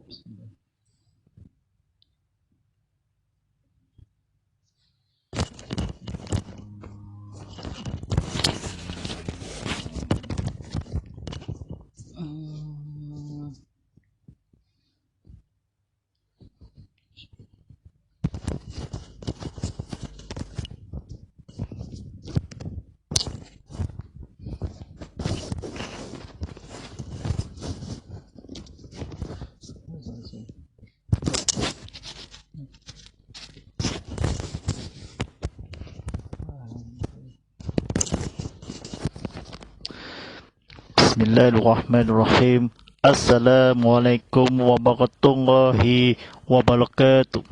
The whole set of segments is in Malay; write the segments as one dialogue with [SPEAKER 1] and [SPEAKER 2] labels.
[SPEAKER 1] Bismillahirrahmanirrahim. Assalamualaikum warahmatullahi wabarakatuh.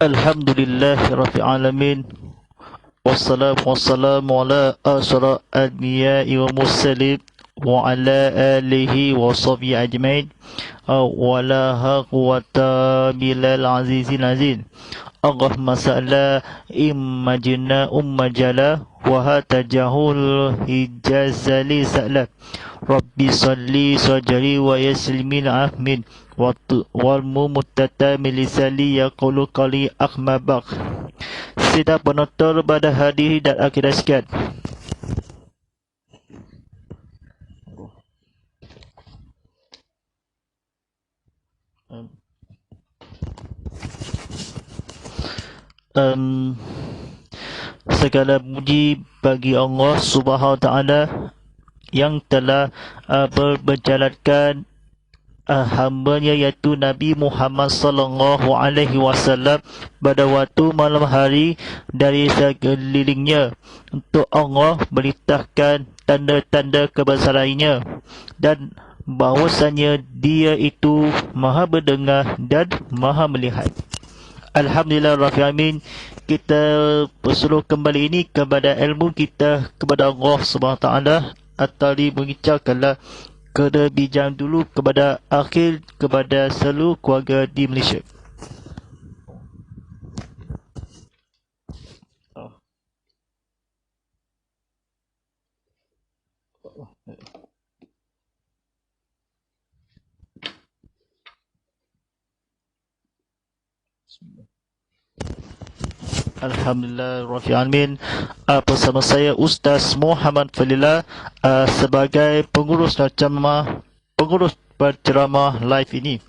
[SPEAKER 1] Alhamdulillahirabbil alamin. Wassalamu ala asyrafil anbiya'i wa mursalin wa ala alihi wa sahbihi ajmain. Wala quwwata billahil azizil azim. Allahumma salla immajna ummajala wa hatajahul hijazali sa'la. Rabbi salli sajari wa yaslimil ahmin wal mumutatami lisali yaqulu qali akhmabak. Sidang penonton pada hadirin dan akhirat sekalian, segala puji bagi Allah Subhanahu Wa Taala yang telah berjalankan hamba-Nya iaitu Nabi Muhammad sallallahu alaihi wasallam pada waktu malam hari dari sekelilingnya untuk Allah beritakan tanda-tanda kebesarannya dan bahwasanya Dia itu Maha mendengar dan Maha melihat. Alhamdulillah Rabbil Alamin. Kita bersuruh kembali ini kepada ilmu kita kepada Allah Subhanahu Wa Taala atau mengucapkanlah kena bijak dulu kepada akhir kepada seluruh keluarga di Malaysia. Alhamdulillah Rabbil Alamin. Bersama saya Ustaz Muhammad Falillah sebagai pengurus penceramah live ini.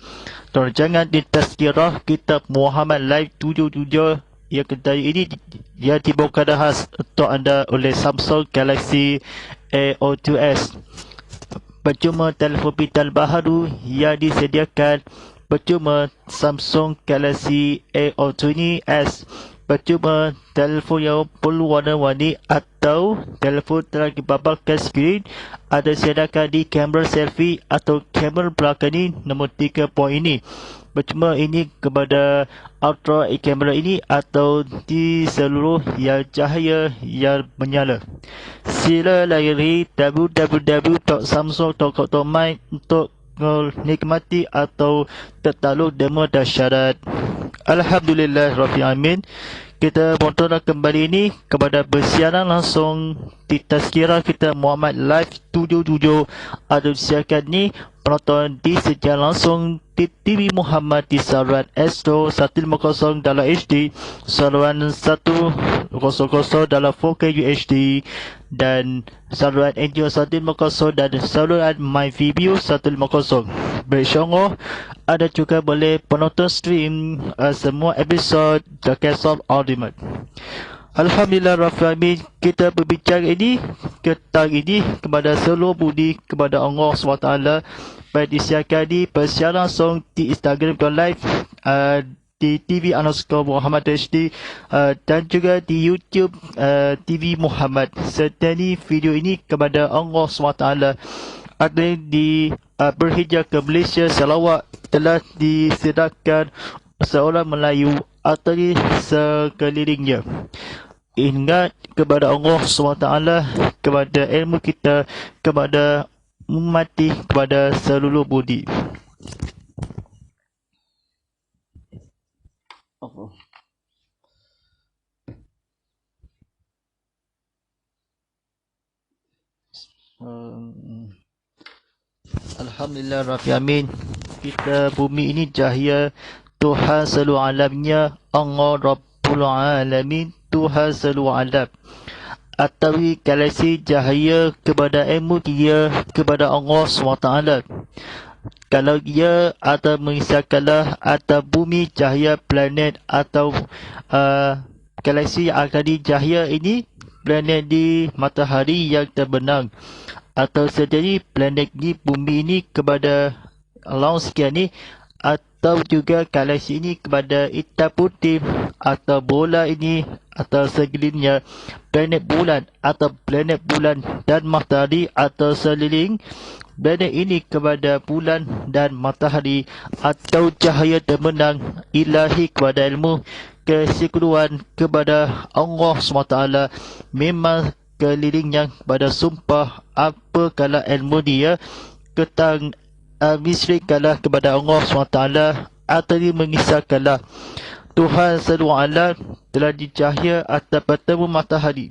[SPEAKER 1] Jangan ditazkirah kitab Muhammad Live 77 yang kedai ini dia dibawakan khas untuk anda oleh Samsung Galaxy A02s. Percuma telefon pintar baharu yang disediakan, percuma Samsung Galaxy A02s, percuma telefon yang perlu warna-warni atau telefon telah dibabalkan skrin ada disediakan di kamera selfie atau kamera belakang ini nombor 3 poin ini. Percuma ini kepada ultra kamera ini atau di seluruh yang cahaya yang menyala. Sila layari www.samsung.com.my untuk menikmati atau tertakluk demo dahsyat. Alhamdulillah Rabbil Alamin. Kita motor kembali ini kepada bersiaran langsung di tazkirah kita Muhammad Live 77 ada disiarkan ni penonton di secara langsung di TV Muhammad di saluran Astro 150 dalam HD, saluran 100 dalam 4K UHD dan saluran Angel 150 dan saluran My View 150. Bersama ada juga boleh penonton stream semua episod The Castle Ultimate. Alhamdulillah Rabbil Alamin. Kita berbicara ini kepada seluruh budi kepada Allah SWT baik disiarkan di persiaran langsung di Instagram Live di TV _Muhammad HD dan juga di YouTube TV Muhammad. Serta ni video ini kepada Allah SWT ada di berhijrah ke Malaysia Sarawak telah disediakan seorang Melayu atau di sekelilingnya. Ingat kepada Allah SWT, kepada ilmu kita, kepada ummati, kepada seluruh budi. Alhamdulillah Rabbil Alamin. Kita bumi ini cahaya Tuhan selalu alamnya, Allah Rabbul Alamin, Tuhan selalu alam. Atawi galaksi cahaya kepada ilmu dia kepada Allah SWT. Kalau dia atau mengisahkanlah atau bumi cahaya planet atau galaksi yang akan cahaya ini planet di matahari yang terbenam, atau sejadi planet di bumi ini kepada Allah sekian ni, atau juga galaksi ini kepada hitam putih, atau bola ini atau sekelilingnya planet bulan atau planet bulan dan matahari, atau seliling planet ini kepada bulan dan matahari, atau cahaya terbenam ilahi kepada ilmu keseluruhan kepada Allah SWT, memang kelilingnya kepada sumpah apa kala ilmu dia ketang misrikalah kepada Allah SWT, atau dia mengisahkanlah Tuhan selalu alam telah dicahaya atas bertemu matahari.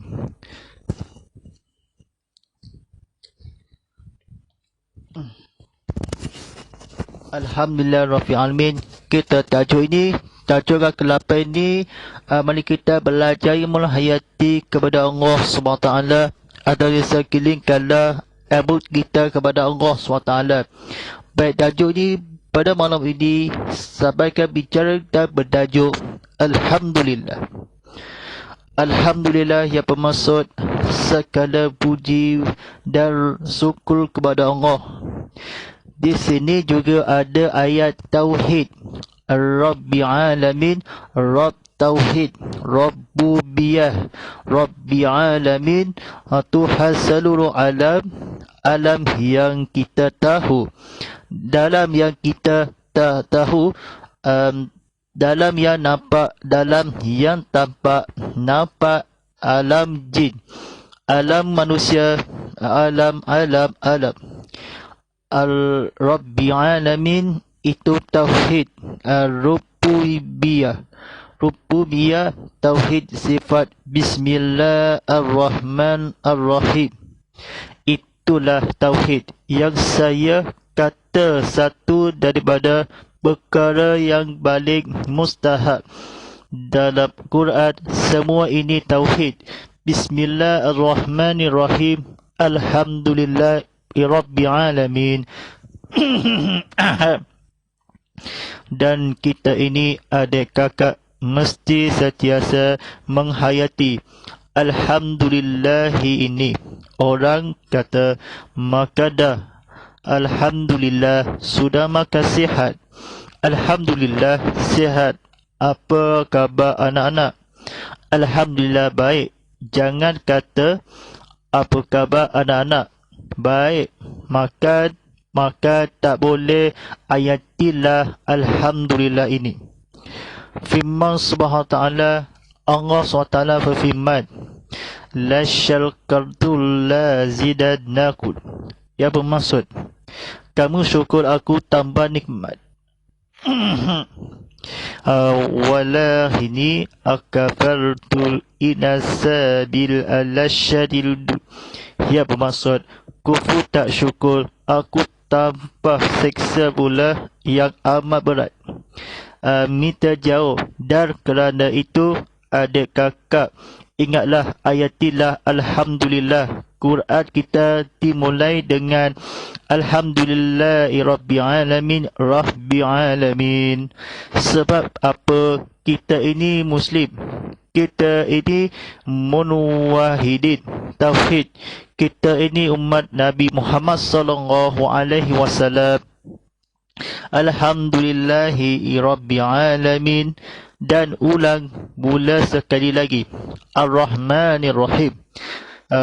[SPEAKER 1] Alhamdulillah Rabbil Alamin. Kita tajuk ini, tajuk ke-8 ini, mari kita belajar menghayati kepada Allah SWT, atau sekilingkanlah ilmu kita kepada Allah SWT. Baik, tajuk ini pada malam ini sampaikan bicara dan bertajuk Alhamdulillah. Alhamdulillah yang bermaksud segala puji dan syukur kepada Allah. Di sini juga ada ayat tauhid. Rabbil Alamin, Rabb tauhid, Rabbubiyah, Rabbil Alamin, Tuhan seluruh alam, alam yang kita tahu, dalam yang kita tak tahu, dalam yang nampak, dalam yang tampak, nampak, alam jin, alam manusia, alam. Al-Rabbi Alamin itu tauhid, Rububiyah, Rububiyah tauhid sifat. Bismillahirrahmanirrahim, itulah tauhid yang saya kata satu daripada perkara yang paling mustahab dalam Quran. Semua ini tauhid. Bismillahirrahmanirrahim, Alhamdulillah Rabbil Alamin. Dan kita ini adik kakak mesti sentiasa menghayati Alhamdulillahi ini. Orang kata makadah, Alhamdulillah sudah makan sihat. Alhamdulillah sihat. Apa khabar anak-anak? Alhamdulillah baik. Jangan kata apa khabar anak-anak? Baik. Makan tak boleh. Ayatilah Alhamdulillah ini. Firman Subhanahu Ta'ala, Allah SWT berfirman, La syalkartul la zidadnakul. Yang bermaksud, kamu syukur aku tambah nikmat. Walahini akafartul inasabil alasyadil. Yang bermaksud, kufur tak syukur, aku tambah seksa pula yang amat berat. Minta jauh, dan kerana itu adik kakak, ingatlah ayatilah Alhamdulillah. Quran kita dimulai dengan Alhamdulillahi Rabbil Alamin, Rabbil Alamin. Sebab apa? Kita ini Muslim, kita ini muwahhidin tauhid, kita ini umat Nabi Muhammad sallallahu alaihi wasallam. Alhamdulillahi Rabbil Alamin. Dan ulang mula sekali lagi, Ar-Rahmanir-Rahim.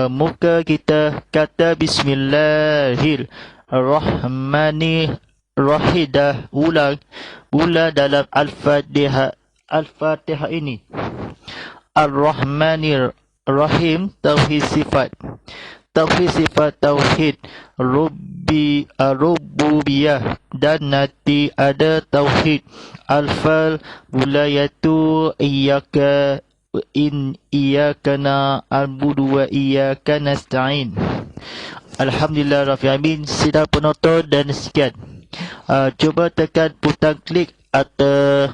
[SPEAKER 1] Muka kita kata Bismillahirrahmanirrahim. Dah ulang mula dalam Al-Fatihah. Al-Fatihah ini Ar-Rahmanir-Rahim tauhid sifat. tauhid sifat tauhid rububiyah, dan nanti ada tauhid al-fal wilayatu iyyaka na'budu wa iyyaka nasta'in. Alhamdulillah Rabbil Alamin. Sidang penonton dan sekian, cuba tekan butang klik atau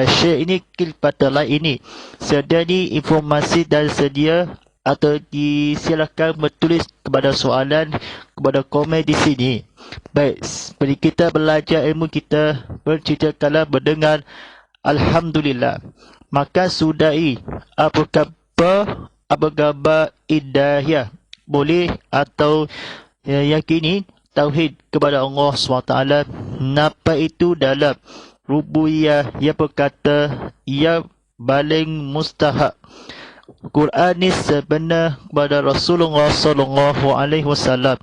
[SPEAKER 1] share ini, klik pada like ini. Sedia ni informasi dan sedia atau disilakan bertulis kepada soalan, kepada komen di sini. Baik, seperti kita belajar ilmu, kita bercerita kalam berdengar. Alhamdulillah. Maka sudahi apa khabar idahiyah, boleh atau yakini tauhid kepada Allah SWT. Napa itu dalam rububiyah, ia berkata ia paling mustahak. Quran ni sebenar kepada Rasulullah sallallahu alaihi wasallam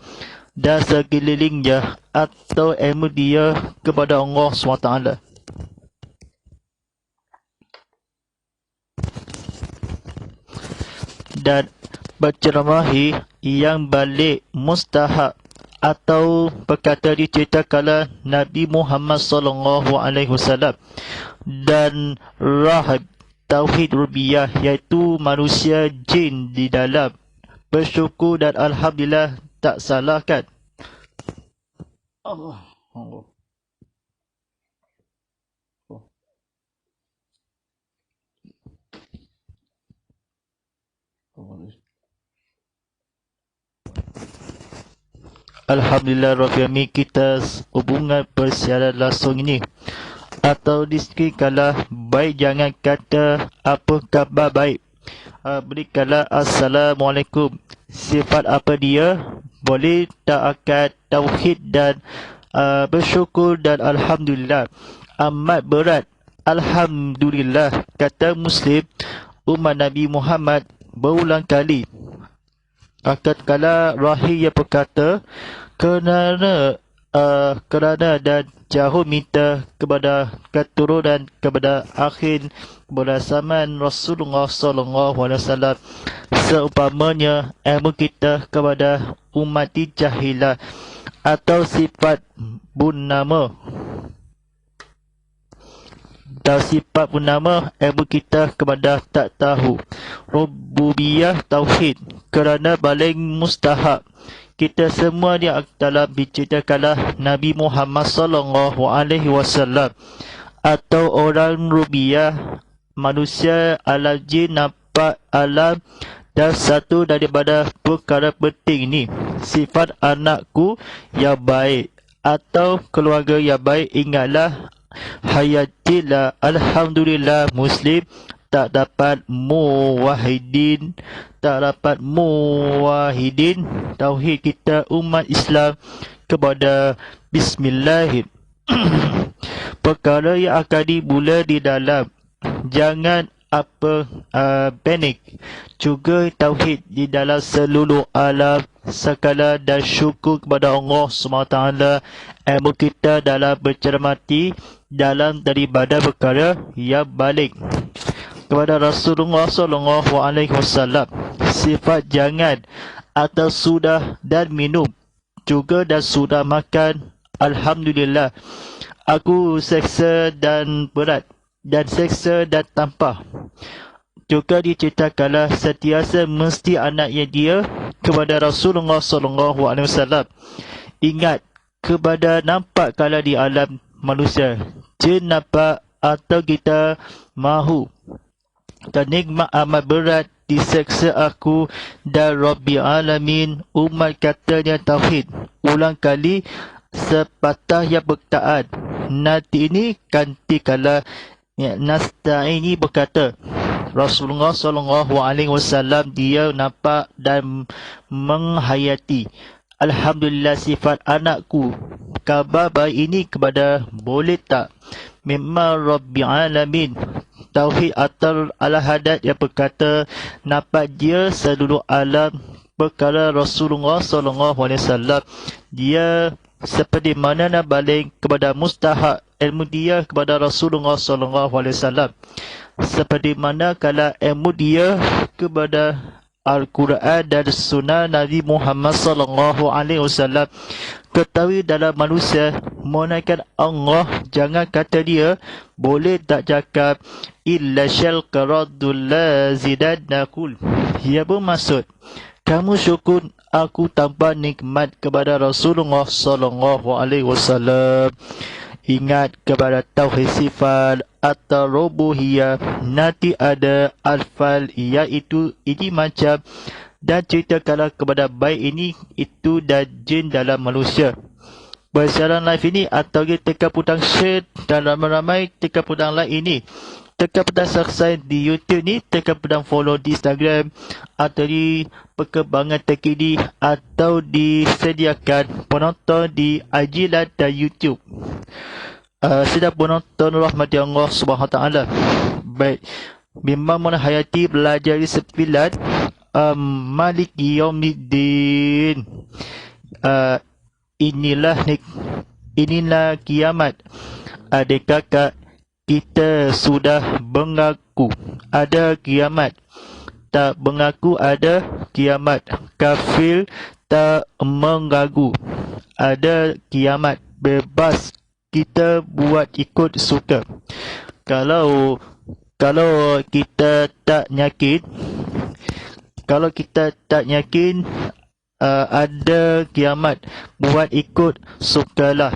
[SPEAKER 1] dan sekelilingnya atau ilmu dia kepada Allah SWT. Dan berceramahi yang balik mustahak atau berkata diceritakan Nabi Muhammad sallallahu alaihi wasallam. Dan rahib tauhid rububiyah, iaitu manusia jin di dalam bersyukur dan alhamdulillah tak salahkan. Allah. Alhamdulillah Rabbil Alamin. Kita hubungan persiaran langsung ini atau disikikanlah baik, jangan kata apa khabar baik, berikanlah Assalamualaikum. Sifat apa dia? Boleh tak akan tauhid dan bersyukur dan alhamdulillah. Amat berat alhamdulillah, kata Muslim umat Nabi Muhammad berulang kali. Kala Rahim berkata, kerana dan jauh minta kepada keturunan kepada akhir kepada zaman Rasulullah sallallahu alaihi wasallam, seumpamanya ilmu kita kepada umat jahilah atau sifat bernama. Dan sifat bernama ilmu kita kepada tak tahu. Rububiyah tauhid kerana paling mustahak. Kita semua di dalam diceritakanlah Nabi Muhammad sallallahu alaihi wasallam atau orang rububiyah, manusia, alam jin, nampak alam, dan satu daripada perkara penting ini sifat anakku yang baik atau keluarga yang baik. Ingatlah hayatilah alhamdulillah Muslim tak dapat muwahidin, tauhid kita umat Islam kepada bismillahirrahmanirrahim. Perkara yang akan dimula di dalam, jangan panik. Juga tauhid di dalam seluruh alam sekala dan syukur kepada Allah SWT. Ilmu kita dalam bercermati dalam daripada perkara yang balik kepada Rasulullah sallallahu alaihi wasallam. Sifat jangan atau sudah dan minum, juga dan sudah makan. Alhamdulillah. Aku seksa dan berat dan seksa dan tampah. Juga diceritakanlah sentiasa mesti anaknya dia kepada Rasulullah sallallahu alaihi wasallam. Ingat kepada nampak kala di alam manusia, jin nampak atau kita mahu. Dan nikmat amat berat diseksa aku dan Rabbil Alamin. Umat katanya tauhid ulang kali sepatah yang bertaat. Nanti ini kanti kala nasta'ini berkata Rasulullah sallallahu alaihi wasallam dia nampak dan menghayati. Alhamdulillah sifat anakku. Khabar baik ini kepada boleh tak? Memang Rabbil Alamin. Tauhid atau al-hadat yang berkata nampak dia seluruh alam perkara Rasulullah sallallahu alaihi wasallam. Dia seperti mana nak balik kepada mustahak ilmu dia kepada Rasulullah sallallahu alaihi wasallam. Seperti mana kala ilmu dia kepada Al-Quran dan Sunnah Nabi Muhammad sallallahu alaihi wasallam. Ketahui dalam manusia menaikkan Allah, jangan kata dia boleh tak cakap illa syal qaradul lazidanakul. Ia bermaksud kamu syukur aku tanpa nikmat kepada Rasulullah sallallahu alaihi wasallam. Ingat kepada tauhid sifat atau rubuhiyah. Nanti ada alfal, iaitu ini macam, dan ceritakanlah kepada baik ini, itu dan jin dalam manusia. Bersiaran live ini atau tekan putang share dan ramai-ramai tekan putang like ini. Tekan putang subscribe di YouTube ni, tekan putang follow di Instagram atau di perkembangan terkini, atau disediakan penonton di IG Live dan YouTube. Sedang penonton rahmati Allah Subhanahu Taala. Baik, memang mana hayati belajar di 9 Malik Yaumiddin. Inilah kiamat. Adik kakak, kita sudah mengaku ada kiamat. Tak mengaku ada kiamat. Kafir tak mengaku ada kiamat. Bebas kita buat ikut suka. Kalau kita tak yakin, ada kiamat, buat ikut sukalah.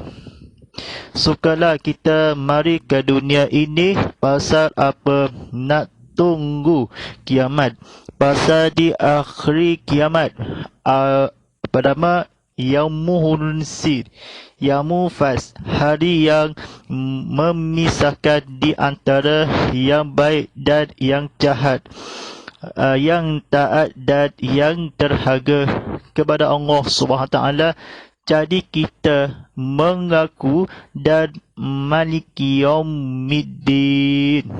[SPEAKER 1] Sukalah kita mari ke dunia ini. Pasal apa nak tunggu kiamat? Pasal di akhir kiamat, pertama Yaumuhun Sir, Yaumufas, hari yang memisahkan di antara yang baik dan yang jahat, yang taat dan yang terhaga kepada Allah Subhanahu Taala. Jadi kita mengaku dan Maliki Yaumiddin.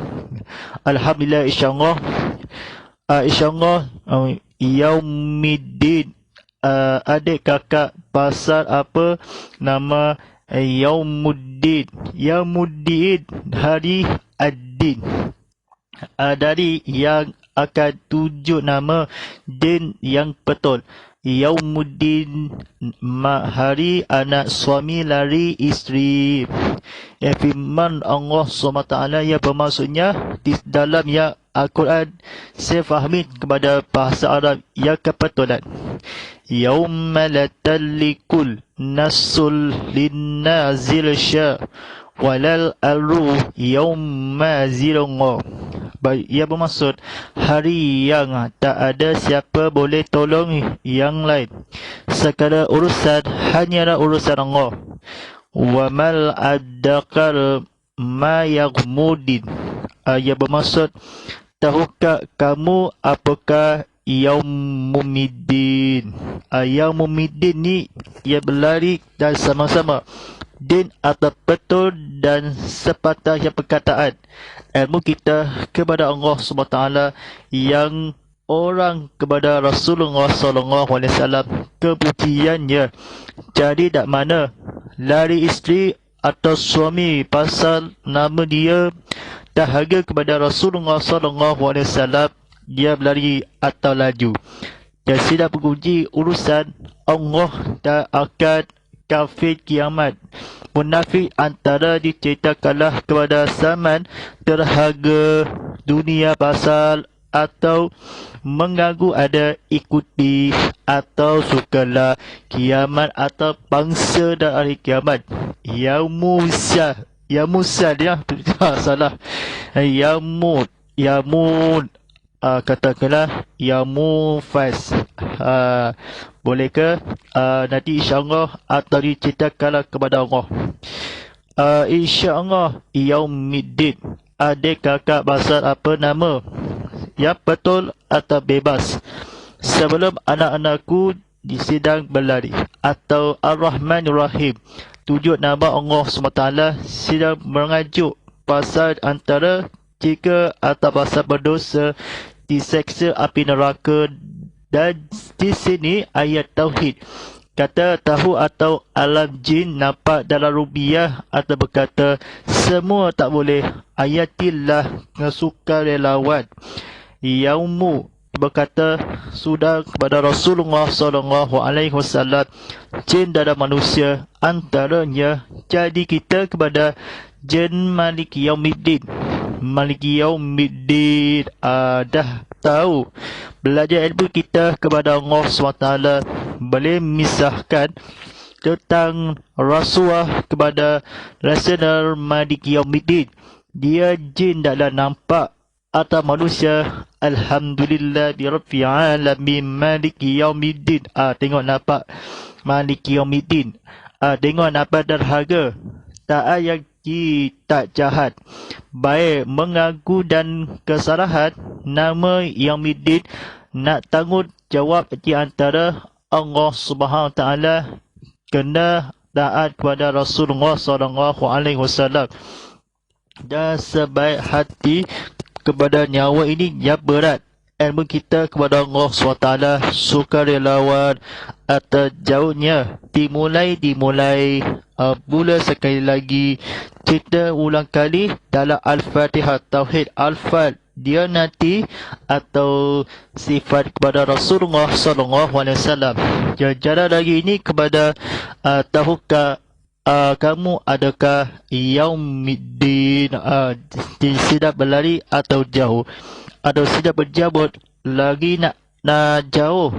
[SPEAKER 1] Alhamdulillah, insyaAllah Yaumiddin. Adik kakak, pasal apa nama Yaumuddin? Yaumuddin, hari ad-din. Dari yang akan tunjuk nama din yang betul. Yaumuddin, hari anak suami lari isteri. Firman Allah SWT yang bermaksudnya di dalam yang Al-Quran, saya fahami kepada bahasa Arab yang kebetulan. Yaumma la talikul nasul linnazil sya walal alru yaumma zilunga. Baik, ia bermaksud hari yang tak ada siapa boleh tolong yang lain. Sekadar urusan hanyalah urusan Allah. Wa mal adakal ma yaghmudin. Ia bermaksud, tahukah kamu apakah Yaumuddin? Yaumuddin ni ia berlari dan sama-sama din atau betul dan sepatah yang perkataan. Ilmu kita kepada Allah SWT yang orang kepada Rasulullah SAW, kepujiannya. Jadi tak mana lari isteri atau suami pasal nama dia dahaga kepada Rasulullah SAW, dia berlari atau laju. Dan tidak berpuji urusan Allah tak akan kafir kiamat. Munafik antara diceritakanlah kepada zaman terhaga dunia pasal atau mengganggu ada ikuti atau sukalah kiamat atau bangsa dan hari kiamat. Yaumusa dia salah. Yamun katakanlah Yaumufas. Boleh ke nanti insyaAllah atau diceritakanlah kepada Allah. InsyaAllah Yaumiddin. Adik kakak pasal apa nama? Ya, betul atau bebas. Sebelum anak-anakku disidang berlari atau Ar-Rahman Ar-Rahim, tujuh nama Allah SWT sedang mengajuk pasal antara jika atau pasal berdosa diseksa api neraka. Dan di sini ayat tauhid, kata tahu atau alam jin nampak dalam rubiah atau berkata semua tak boleh. Ayatillah, sukarelawan. Yaumu berkata sudah kepada Rasulullah SAW, jin dan manusia antaranya jadi kita kepada jin Maliki Yaumiddin. Maliki Yaumiddin, dah tahu belajar ilmu kita kepada Allah SWT boleh misahkan tentang Rasulullah kepada Rasulullah Maliki Yaumiddin. Dia jin taklah nampak atau manusia. Alhamdulillah birabbil alamin Maliki Yaumiddin. Tengok nampak Maliki Yaumiddin. Tengok nampak derhaga. Tak yang tak jahat, baik mengaku dan kesalahan. Nama Yaumiddin nak tanggungjawab di antara Allah Subhanahu Taala kena taat kepada Rasulullah SAW. Dan sebaik hati kepada nyawa ini yang berat. Ilmu kita kepada Allah SWT, sukarelawan atau jauhnya dimulai mula sekali lagi kita ulang kali dalam Al-Fatihah. Tauhid Al-Fat dia nanti atau sifat kepada Rasulullah SAW. Jalan lagi ini kepada tahukah kamu adakah Yaumiddin, tidak berlari atau jauh, atau tidak berjabut lagi nak jauh.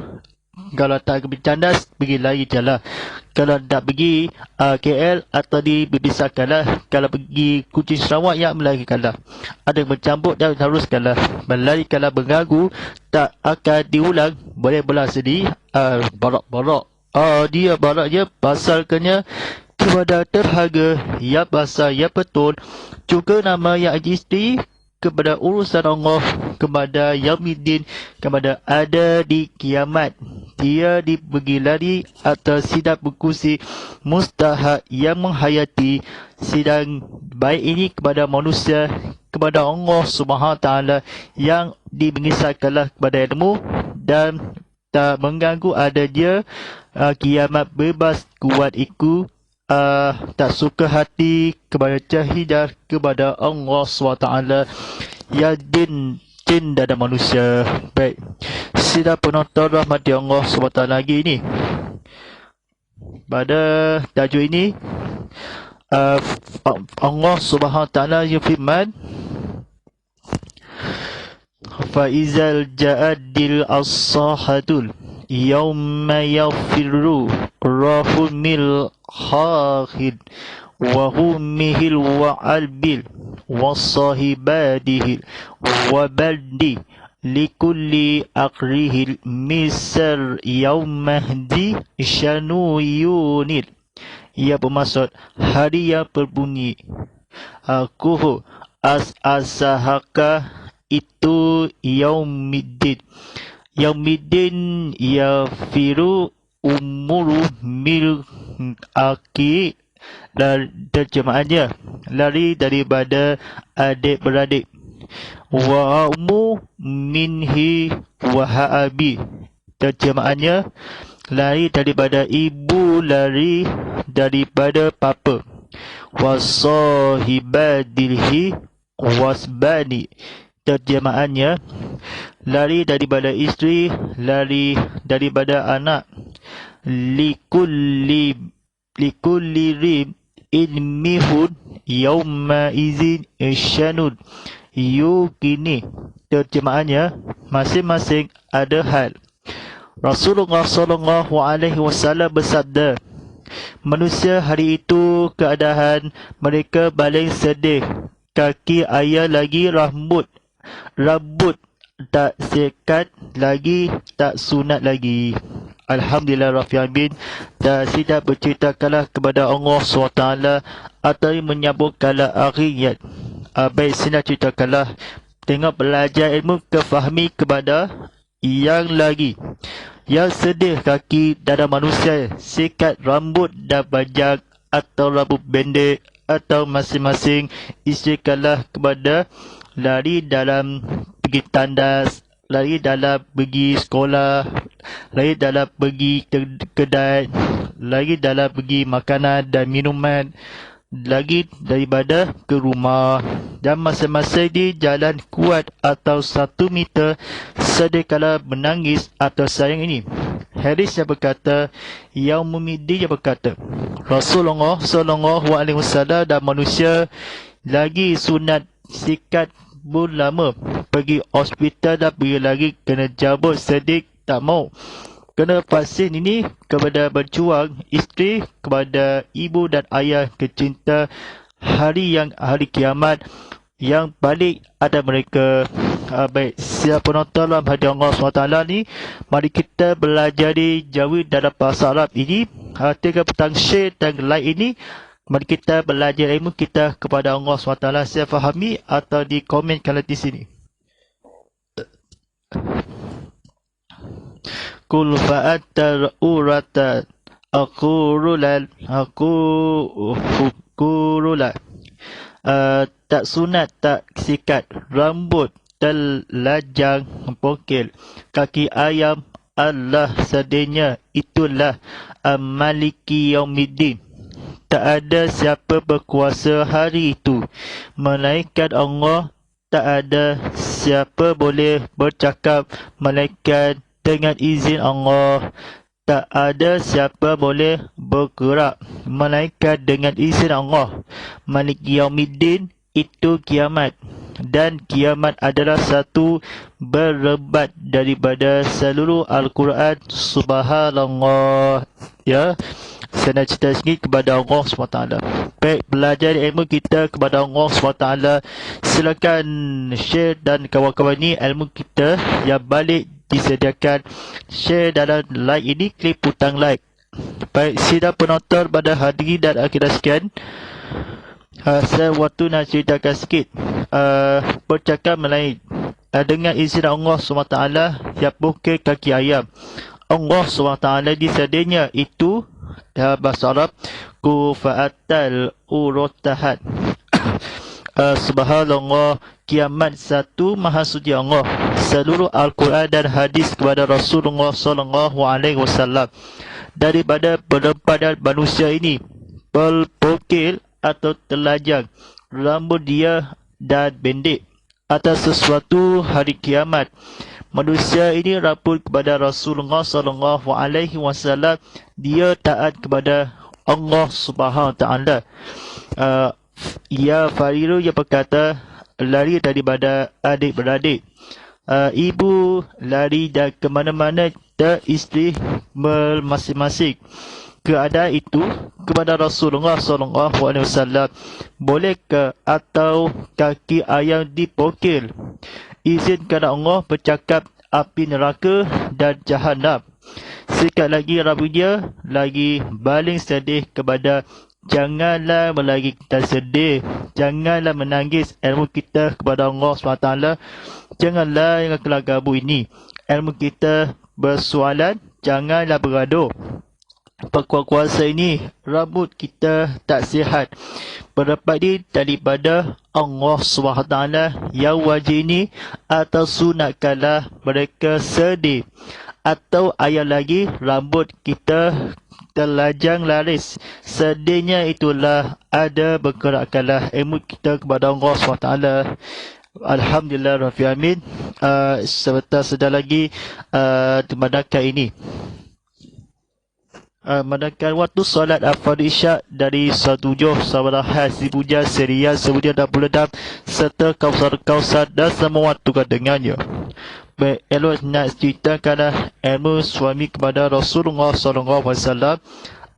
[SPEAKER 1] Kalau tak bercandas, pergi lagi jalan. Kalau tak pergi KL atau di Bibisakalah. Kalau pergi Kuching Sarawak, yang melarikanlah. Ada yang bercampur dan haruskanlah. Berlari kalau mengganggu, tak akan diulang. Boleh belah sedih. Barak-barak. Dia baraknya pasalkannya kepada terhaga, ya basah, ya betul. Juga nama yang isteri kepada urusan Allah, kepada Yaumiddin, kepada ada di kiamat. Dia dibagi lari atau sidang berkursi mustahak yang menghayati. Sidang baik ini kepada manusia, kepada Allah Subhanahu Taala yang dimengisahkanlah kepada ilmu dan tak mengganggu ada dia. Kiamat bebas kuat iku. Tak suka hati kepada cahidah kepada Allah SWT, ya jin dan manusia. Baik, sila penonton rahmati Allah SWT lagi ini. Pada tajuk ini Allah SWT yang firman, Faizal ja'adil as-sahatul yawma yafirru rahumil khahid wa humihil wa albil wa sahibadihil wa baldi likulli akrihil misal yawmahdi syanu yunil. Ia bermaksud hari yang berbunyi kuhu as-asahaka itu Yaumiddin. Yaumiddin yafiru umuru mil aki, dan terjemahannya lari daripada adik-beradik. Wa umu minhi wahabi, terjemahannya lari daripada ibu, lari daripada papa. Wasahibadilhi wasbani, terjemahannya lari daripada isteri, lari daripada anak. Likulli rim ilmihun yawma izin syanud yukini, terjemahannya masing-masing ada hal. Rasulullah SAW bersabda, manusia hari itu keadaan mereka paling sedih. Kaki ayah lagi rambut tak sekat lagi, tak sunat lagi. Alhamdulillah Rabbil Alamin. Dan tidak berceritakanlah kepada Allah SWT atau menyambungkanlah akhirat. Baik, sini ceritakanlah. Tengok belajar ilmu kefahami kepada yang lagi. Yang sedih kaki dada manusia, sikat rambut dan bajak atau rambut pendek, atau masing-masing istirahatlah kepada lari dalam pergi tandas, lari dalam pergi sekolah, lari dalam pergi kedai, lari dalam pergi makanan dan minuman, lagi daripada ke rumah. dan masa-masa di jalan kuat atau 1 meter sedekala menangis atau sayang ini. Hadis yang berkata, Yaumumiddin yang berkata, Rasulullah SAW dan manusia lagi sunat sikat pun lama, pergi hospital dan pergi lagi kena jabut sedik tak mau. Kena vaksin ini kepada berjuang, isteri, kepada ibu dan ayah, kecinta hari kiamat yang balik ada mereka. Baik, siapa penonton dalam hadiah Allah SWT ni, mari kita belajar di Jawi dalam bahasa Arab ini. 3 petang share dan like ini, mari kita belajar ilmu kita kepada Allah SWT. Saya fahami atau di komen kalau di sini. Kul fa'atar urata akurulal tak sunat tak sikat rambut telajang pokil kaki ayam Allah sedenya itulah Maliki Yaumiddin. Tak ada siapa berkuasa hari itu melainkan Allah. Tak ada siapa boleh bercakap melainkan dengan izin Allah. Tak ada siapa boleh bergerak melainkan dengan izin Allah. Maliki Yaumiddin itu kiamat. Dan kiamat adalah satu berlebat daripada seluruh Al-Quran. Subhanallah. Ya, saya nak cerita sikit kepada Allah SWT. Baik, belajar ilmu kita kepada Allah SWT. Silakan share dan kawan-kawan ni ilmu kita yang balik disediakan. Share dalam like ini, klik butang like. Baik, sidang penonton pada hari dan akhirnya sekian. Saya waktu nak ceritakan sikit bercakap mengenai dengan izin Allah SWT yang bukit kaki ayam. Allah SWT disedianya itu bahasa Arab kufa'atal urotahat. Subhanallah, kiamat satu maha suci Allah. Seluruh Al-Quran dan hadis kepada Rasulullah SAW daripada penempadan manusia ini berpokil atau telajang rambut dia dan pendek atas sesuatu hari kiamat. Manusia ini rambut kepada Rasulullah SAW. Dia taat kepada Allah Subhanahu Wa Taala. Ya Fariru yang berkata, lari daripada adik-beradik. Ibu lari dan ke mana-mana isteri masing-masing. Keadaan itu kepada Rasulullah SAW. Bolehkah atau kaki ayam dipokil? Izinkan Allah bercakap api neraka dan jahanam. Sikat lagi rambut dia, lagi baling sedih kepada janganlah lagi kita sedih, janganlah menangis ilmu kita kepada Allah SWT. Janganlah yang kelagabu ini ilmu kita bersoalan, janganlah bergaduh. Berkuasa ini rambut kita tak sihat berdapat ini daripada Allah SWT yang wajib ini, atau sunatkanlah mereka sedih, atau ayat lagi rambut kita telajang laris. Sedihnya itulah ada bergerakkanlah ilmu kita kepada Allah SWT. Alhamdulillah Rabbil Alamin. Sebentar sedar lagi memandangkan ini. Manakala waktu solat Al-Fardhu Isyak dari 17 Sabarahat Sibuja Serial Sebudia dan Buledam serta Kausar dan semua tukar dengannya. Baik, elok nak ceritakanlah ilmu suami kepada Rasulullah SAW.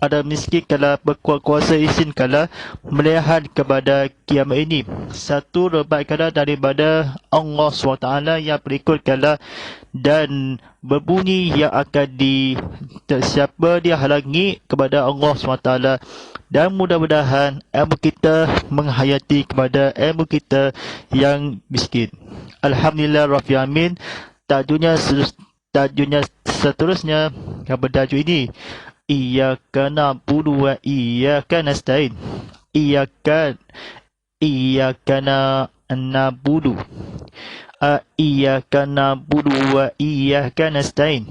[SPEAKER 1] Ada miskin kala berkuat kuasa izinkanlah melihat kepada kiamat ini. Satu rebat kala daripada Allah SWT yang berikutkanlah dan berbunyi yang akan siapa dia halangi kepada Allah SWT. Dan mudah-mudahan ilmu kita menghayati kepada ilmu kita yang miskin. Alhamdulillah Rabbil Alamin. Tajuknya seterusnya yang bertajuk ini, Iyyaka na'budu wa iyyaka nasta'in. Iyyaka na'budu wa iyyaka nasta'in.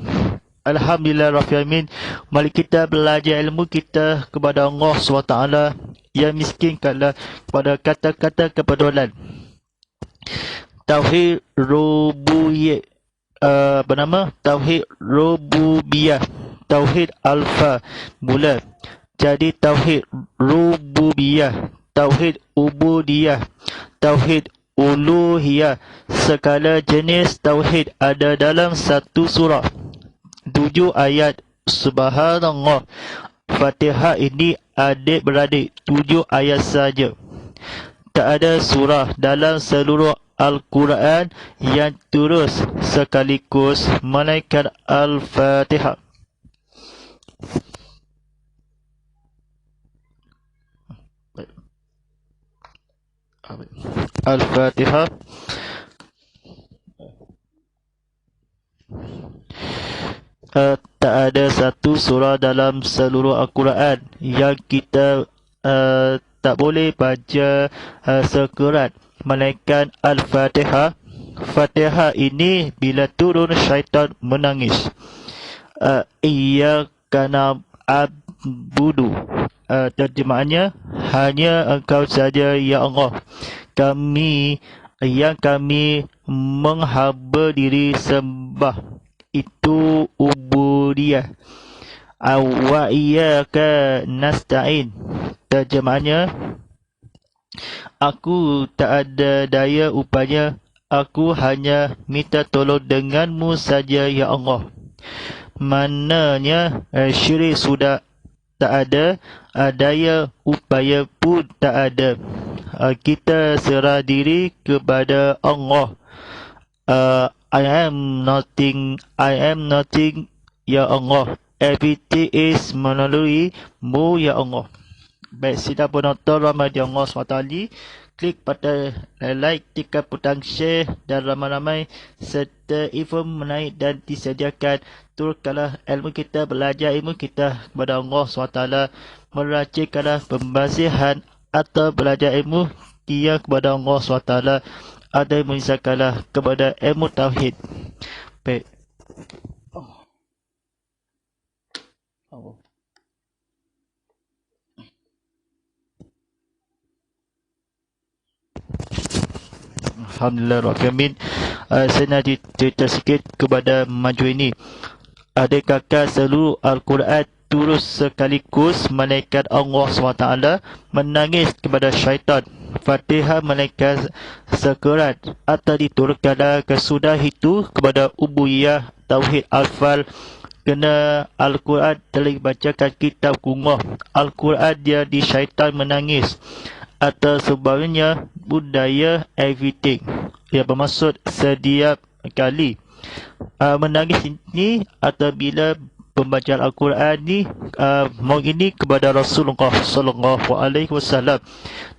[SPEAKER 1] Alhamdulillah Rabbil Alamin. Mari kita belajar ilmu kita kepada Allah SWT yang miskin kepada kata-kata kebetulan. Tauhid rububiyah, Tauhid rububiyah, Tauhid alfa mula. Jadi Tauhid rububiyah, Tauhid ubudiyah, Tauhid uluhiyah. Segala jenis Tauhid ada dalam satu surah. 7 ayat. Subhanallah. Fatihah ini adik-beradik 7 ayat saja. Tak ada surah dalam seluruh Al-Quran yang terus sekaligus melainkan Al-Fatihah. Al-Fatihah. Tak ada satu surah dalam seluruh Al-Quran yang kita tak boleh baca sekerat melainkan Al-Fatihah. Fatihah ini bila turun syaitan menangis. Iyyaka na'budu. Terjemahannya, hanya Engkau saja ya Allah kami menghamba diri sembah. Itu ubudiyah. Wa iyyaka nasta'in. Terjemahannya, aku tak ada daya upaya, aku hanya minta tolong denganmu saja ya Allah. Maknanya syirik sudah tak ada, daya upaya pun tak ada. Kita serah diri kepada Allah. I am nothing ya Allah. Everything is melalui-Mu ya Allah. Baik, sila penonton ramai di Allah SWT, klik pada like, tekan butang share dan ramai-ramai serta info menaik dan disediakan. Turutkanlah ilmu kita, belajar ilmu kita kepada Allah SWT. Meracikanlah pembasihan atau belajar ilmu dia kepada Allah SWT. Ada yang mengisahkanlah kepada ilmu Tauhid. Baik. Alhamdulillah Rabbil Alamin. Saya nak cerita sikit kepada maju ini. Adakah seluruh Al-Quran terus sekaligus malaikat Allah SWT menangis kepada syaitan? Fatihah malaikat sekerat atau diturunkan kesudah itu kepada ubudiyah Tauhid Al-Fal. Kena Al-Quran telah dibacakan kitab kuno. Al-Quran dia di syaitan menangis. Atau sebagainya budaya everything. Ia bermaksud setiap kali. Menangis ini atau bila pembacaan Al-Quran ni ini kepada Rasulullah sallallahu alaihi wasallam.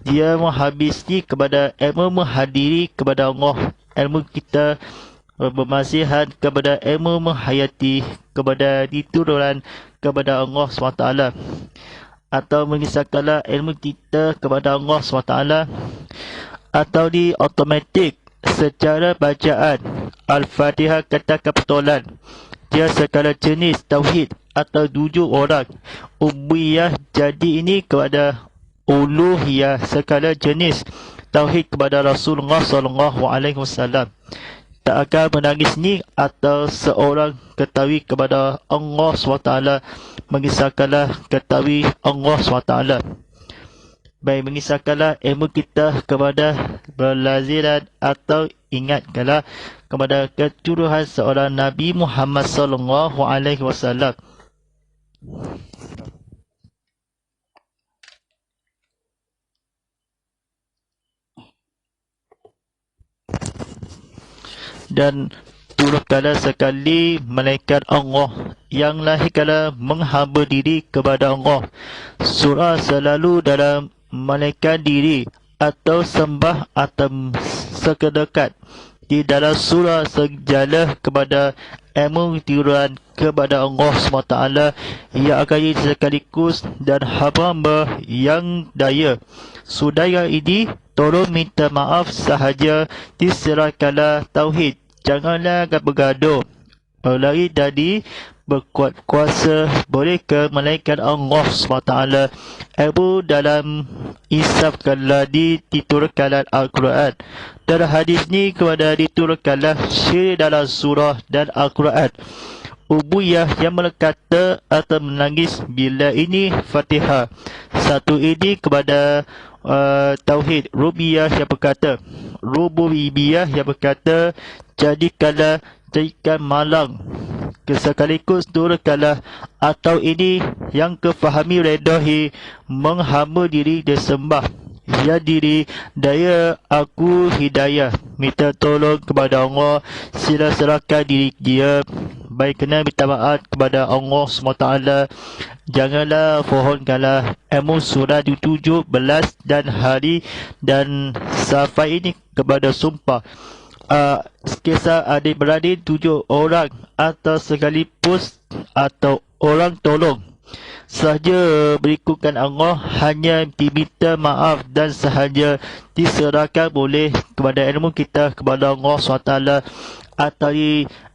[SPEAKER 1] Dia menghabisi kepada ilmu menghadiri kepada Allah, ilmu kita bermasihan kepada ilmu menghayati kepada diturunkan kepada Allah SWT, atau mengisahkanlah ilmu kita kepada Allah SWT, atau di automatik secara bacaan Al-Fatihah kata kebetulan. Dia segala jenis Tauhid atau 7 orang. Ubudiyah jadi ini kepada uluhiyah segala jenis Tauhid kepada Rasulullah SAW. Tak akan menangis ni atau seorang ketahui kepada Allah SWT. Mengisahkanlah ketahui Allah SWT. Baik, mengisahkanlah ilmu kita kepada berlaziran atau ingatkanlah kepada kecuruhan seorang Nabi Muhammad sallallahu alaihi wasallam. Dan turutkanlah sekali malaikat Allah yang lahirkanlah menghamba diri kepada Allah. Surah selalu dalam malaikat diri atau sembah atau sekedekat. Di dalam surah segala kepada ilmu tiruan kepada Allah SWT yang akan sekaligus dan hamba yang daya. Sudaya ini tolong minta maaf sahaja, diserahkanlah Tauhid. Janganlah bergaduh. Lari dari berkuat kuasa boleh ke melainkan Allah SWT. Ilmu dalam isafkanlah diturunkanlah Al-Quran. Dan hadis ni kepada diturunkanlah syirik dalam surah dan Al-Quran. Ubuyah yang berkata atau menangis bila ini Fatihah. Satu ini kepada Tauhid. Rubiyah yang berkata, Rububiyah yang berkata, jadikanlah malang sekaligus turunkanlah. Atau ini yang kefahami redahi menghamba diri disembah. Ya diri daya aku hidayah, minta tolong kepada Allah, sila serahkan diri dia. Baik kena minta maaf kepada Allah SWT. Janganlah pohonkanlah ilmu surah 17 dan hari dan safai ini kepada sumpah. Kisah adik-beradik 7 orang atau sekalipun atau orang tolong sahaja berikutkan Allah, hanya diminta maaf dan sahaja diserahkan boleh kepada ilmu kita kepada Allah SWT. Atau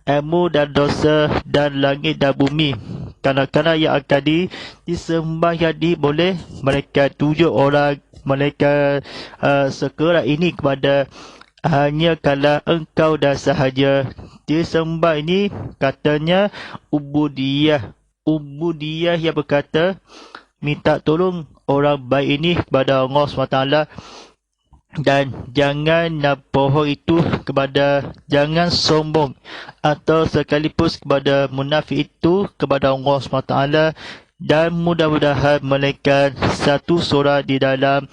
[SPEAKER 1] ilmu dan dosa dan langit dan bumi, kanak-kanak yang akan disembah jadi boleh mereka 7 orang mereka sekarang ini kepada hanya kala engkau dan sahaja disembah. Ini katanya ubudiyah yang berkata minta tolong orang baik ini kepada Allah SWT. Dan jangan bohong itu kepada, jangan sombong atau sekalipun kepada munafik itu kepada Allah SWT. Dan mudah-mudahan mereka satu surah di dalam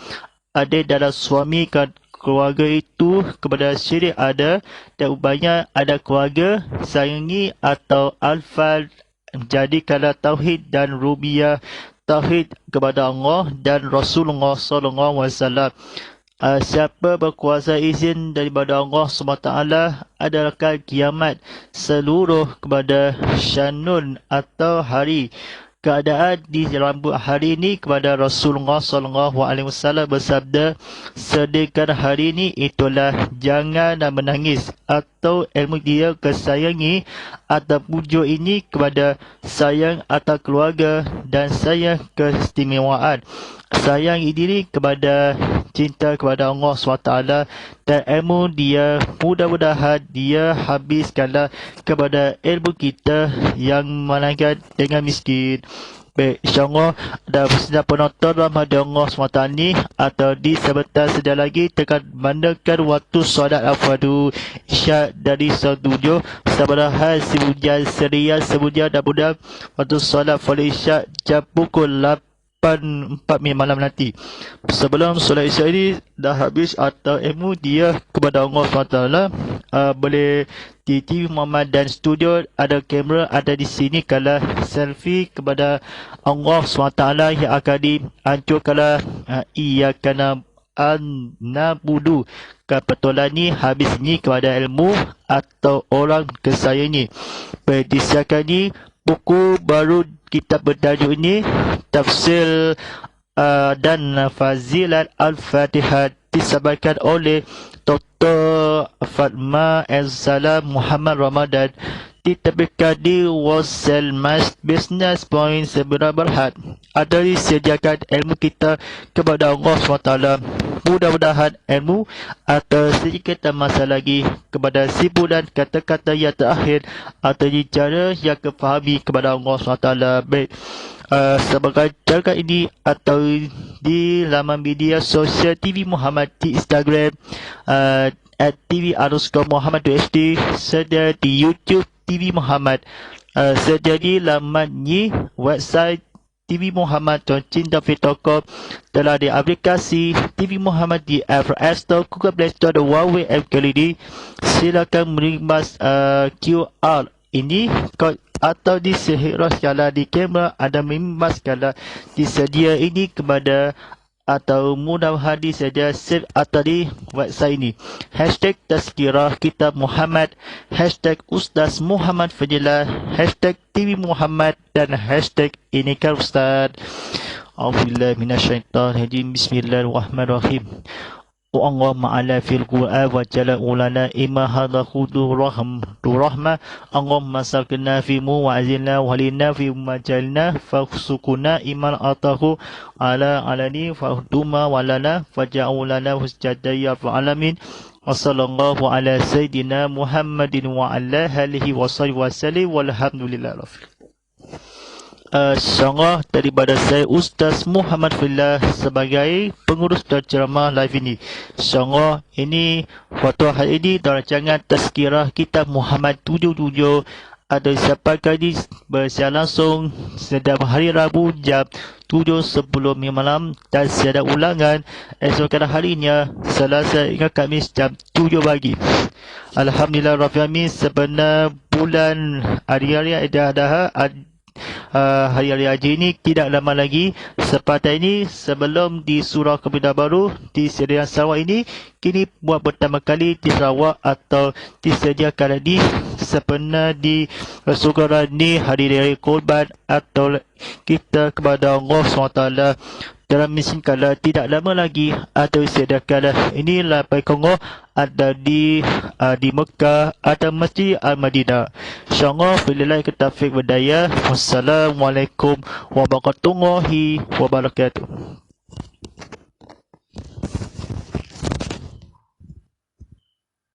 [SPEAKER 1] ada dalam suami keluarga itu kepada syirik ada, dan ubahnya ada keluarga sayangi atau alfal. Jadi kalau tauhid dan rububiyah, tauhid kepada Allah dan Rasulullah SAW. Siapa berkuasa izin daripada Allah SWT adalah kiamat seluruh kepada syanun atau hari. Keadaan di rambut hari ini kepada Rasulullah SAW bersabda, sedangkan hari ini itulah jangan menangis, atau ilmu dia kesayangi atau pujuk ini kepada sayang atau keluarga dan sayang keistimewaan. Sayang diri kepada cinta kepada Allah SWT dan ilmu dia, mudah-mudahan dia habiskanlah kepada ilmu kita yang melainkan dengan miskin. Baik, insyaAllah ada bersedia penonton Ramadan Allah SWT ni atau di sebentar sedia lagi tekan mandakan waktu solat al-fadu isyak dari 17 sabarahan sebujan serial sebujan dan mudah waktu solat fadu isyak jam pukul 4 malam nanti. Sebelum solat isyak ini dah habis atau ilmu dia kepada Allah SWT, boleh di TV Muhammad dan studio ada kamera ada di sini. Kalau selfie kepada Allah SWT yang akan dihancurkanlah ia kena nabudu kebetulan ni habis ni kepada ilmu atau orang kesayangi. Disiapkan ni buku baru kitab bertajuk ini Tafsir dan Fazilat Al-Fatihah disampaikan oleh Dr. Fatma El-Salam Muhammad Ramadan, diterbitkan di Wasel Mas Business Point Seberang Berhad. Ada disediakan ilmu kita kepada Allah SWT. Mudah-mudahan ilmu atau sedikit masa lagi kepada simpulan kata-kata yang terakhir atau cara yang kefahami kepada Allah SWT. Baik, sebagai cara ini atau di laman media sosial TV Muhammad di Instagram @TV_Muhammad2HD, serta di YouTube TV Muhammad, serta di laman website TV Muhammad Cinta.com, telah di aplikasi TV Muhammad di Apple Store, Google Play Store dan Huawei app kali. Silakan merimas QR ini atau di sehingga skala di kamera ada merimas skala disedia ini kepada atau mudah-mudahan disedia save atau di website ini. Hashtag Tazkirah Kitab Muhammad, hashtag Ustaz Muhammad Fadilah, hashtag TV Muhammad dan hashtag Inikah Ustaz. A'udzubillahi minasyaitanirrajim. Bismillahirrahmanirrahim. Allah ma'ala fil Qur'an wa jala ulana imma hadha khudu rahmah Allahumma sakna fi mu wa azilna wa halina fi majalna fasukuna iman atahu ala alani fahduma walana faja'ulana husjadaya fa'alamin wa sallallahu ala sayyidina Muhammadin wa ala alihi wa sahbihi wa sallim walhamdulillah Syarah daripada saya Ustaz Muhammad Fillah sebagai pengurus dan ceramah live ini. Syarah ini waktu hari ini dalam rancangan Tazkirah Kitab Muhammad 77 ada disampaikan bersiar langsung setiap hari Rabu jam 7.10 malam dan secara ulangan esok harinya Selasa hingga Khamis jam 7 pagi. Alhamdulillah Rabbil Alamin, sebenar bulan hari-hari dah hari-hari haji ini tidak lama lagi. Sepatutnya ini sebelum di Surau Kemudian Baru di Serian Sarawak ini kini buat pertama kali di Sarawak atau disediakan di sebenar di Sugara ni hari raya Korban atau kita kepada Allah SWT dalam mesin kala tidak lama lagi atau disediakan inilah baik Allah ada di Mekah ada Masjid Al-Madinah. InsyaAllah billahi taufiq wa hidayah. Wassalamualaikum warahmatullahi wabarakatuh.